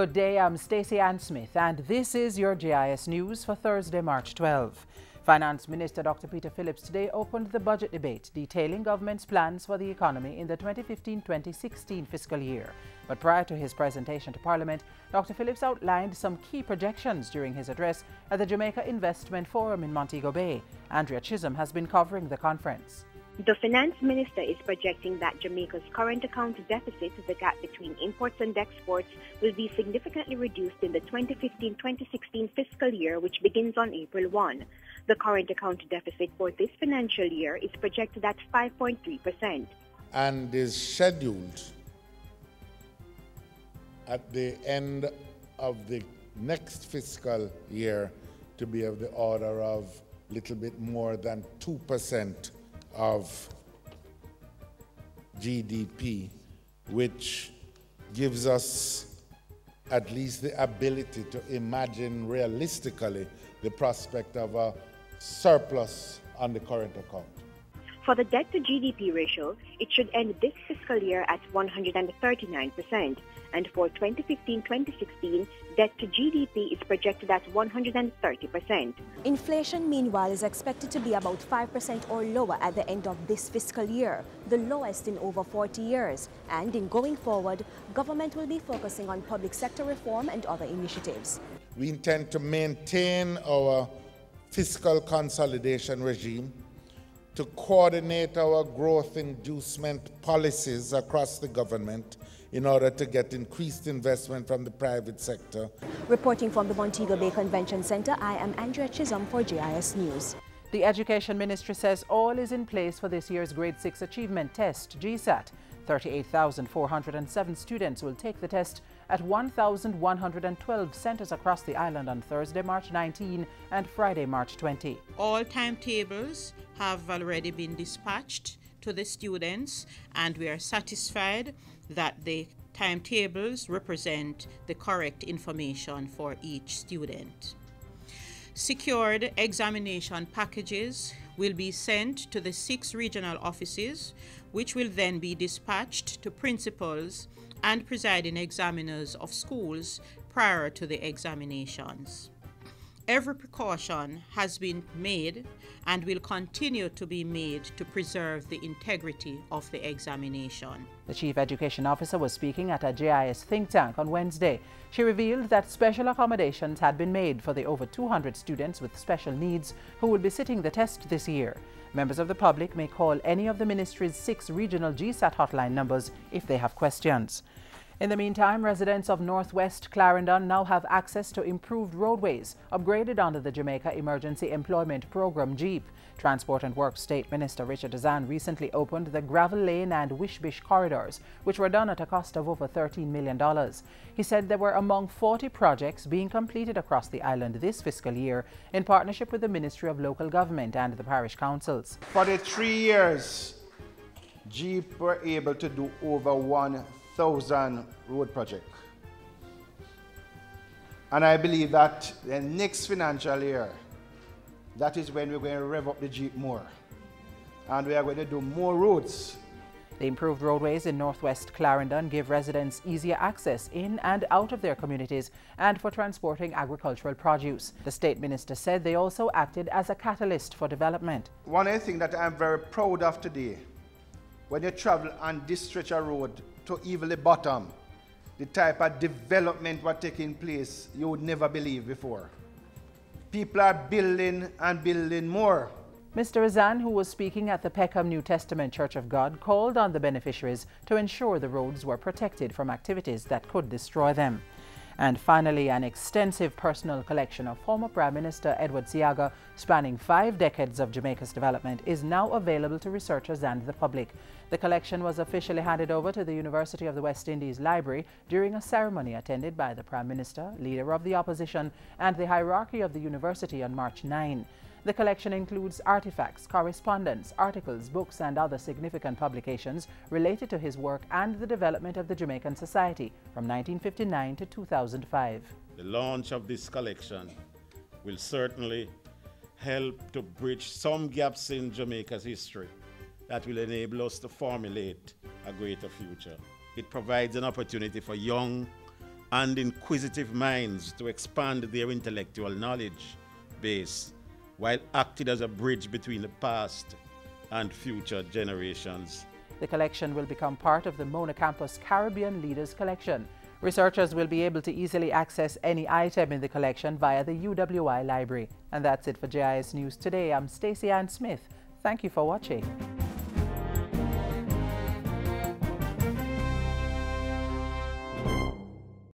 Good day, I'm Stacey Ann Smith, and this is your JIS News for Thursday, March 12. Finance Minister Dr. Peter Phillips today opened the budget debate, detailing government's plans for the economy in the 2015-2016 fiscal year. But prior to his presentation to Parliament, Dr. Phillips outlined some key projections during his address at the Jamaica Investment Forum in Montego Bay. Andrea Chisholm has been covering the conference. The finance minister is projecting that Jamaica's current account deficit, the gap between imports and exports, will be significantly reduced in the 2015-2016 fiscal year, which begins on April 1. The current account deficit for this financial year is projected at 5.3%. And is scheduled at the end of the next fiscal year to be of the order of a little bit more than 2% of GDP, which gives us at least the ability to imagine realistically the prospect of a surplus on the current account. For the debt to GDP ratio, it should end this fiscal year at 139%, and for 2015-2016, debt to GDP is projected at 130%. Inflation, meanwhile, is expected to be about 5% or lower at the end of this fiscal year, the lowest in over 40 years. And in going forward, government will be focusing on public sector reform and other initiatives. We intend to maintain our fiscal consolidation regime, to coordinate our growth inducement policies across the government in order to get increased investment from the private sector. Reporting from the Montego Bay Convention Center, I am Andrea Chisholm for JIS News. The Education Ministry says all is in place for this year's Grade 6 Achievement Test, GSAT. 38,407 students will take the test at 1,112 centres across the island on Thursday, March 19 and Friday, March 20. All timetables have already been dispatched to the students, and we are satisfied that the timetables represent the correct information for each student. Secured examination packages will be sent to the 6 regional offices, which will then be dispatched to principals and presiding examiners of schools prior to the examinations. Every precaution has been made and will continue to be made to preserve the integrity of the examination. The Chief Education Officer was speaking at a JIS think tank on Wednesday. She revealed that special accommodations had been made for the over 200 students with special needs who will be sitting the test this year. Members of the public may call any of the ministry's 6 regional GSAT hotline numbers if they have questions. In the meantime, residents of Northwest Clarendon now have access to improved roadways upgraded under the Jamaica Emergency Employment Program, JEEP. Transport and Works State Minister Richard Azan recently opened the Gravel Lane and Wishbish corridors, which were done at a cost of over $13 million. He said they were among 40 projects being completed across the island this fiscal year in partnership with the Ministry of Local Government and the parish councils. For the 3 years, JEEP were able to do over 1,000 road projects. And I believe that the next financial year, that is when we're going to rev up the JEEP more. And we are going to do more roads. The improved roadways in Northwest Clarendon give residents easier access in and out of their communities and for transporting agricultural produce. The State Minister said they also acted as a catalyst for development. One of the things that I'm very proud of today, when you travel on this stretch of road to Evelyn Bottom, the type of development was taking place you would never believe before. People are building and building more. Mr. Azan, who was speaking at the Peckham New Testament Church of God, called on the beneficiaries to ensure the roads were protected from activities that could destroy them. And finally, an extensive personal collection of former Prime Minister Edward Seaga, spanning 5 decades of Jamaica's development, is now available to researchers and the public. The collection was officially handed over to the University of the West Indies Library during a ceremony attended by the Prime Minister, Leader of the Opposition, and the hierarchy of the university on March 9. The collection includes artifacts, correspondence, articles, books, and other significant publications related to his work and the development of the Jamaican society from 1959 to 2005. The launch of this collection will certainly help to bridge some gaps in Jamaica's history that will enable us to formulate a greater future. It provides an opportunity for young and inquisitive minds to expand their intellectual knowledge base while acting as a bridge between the past and future generations. The collection will become part of the Mona Campus Caribbean Leaders Collection. Researchers will be able to easily access any item in the collection via the UWI library. And that's it for JIS News Today. I'm Stacey Ann Smith. Thank you for watching.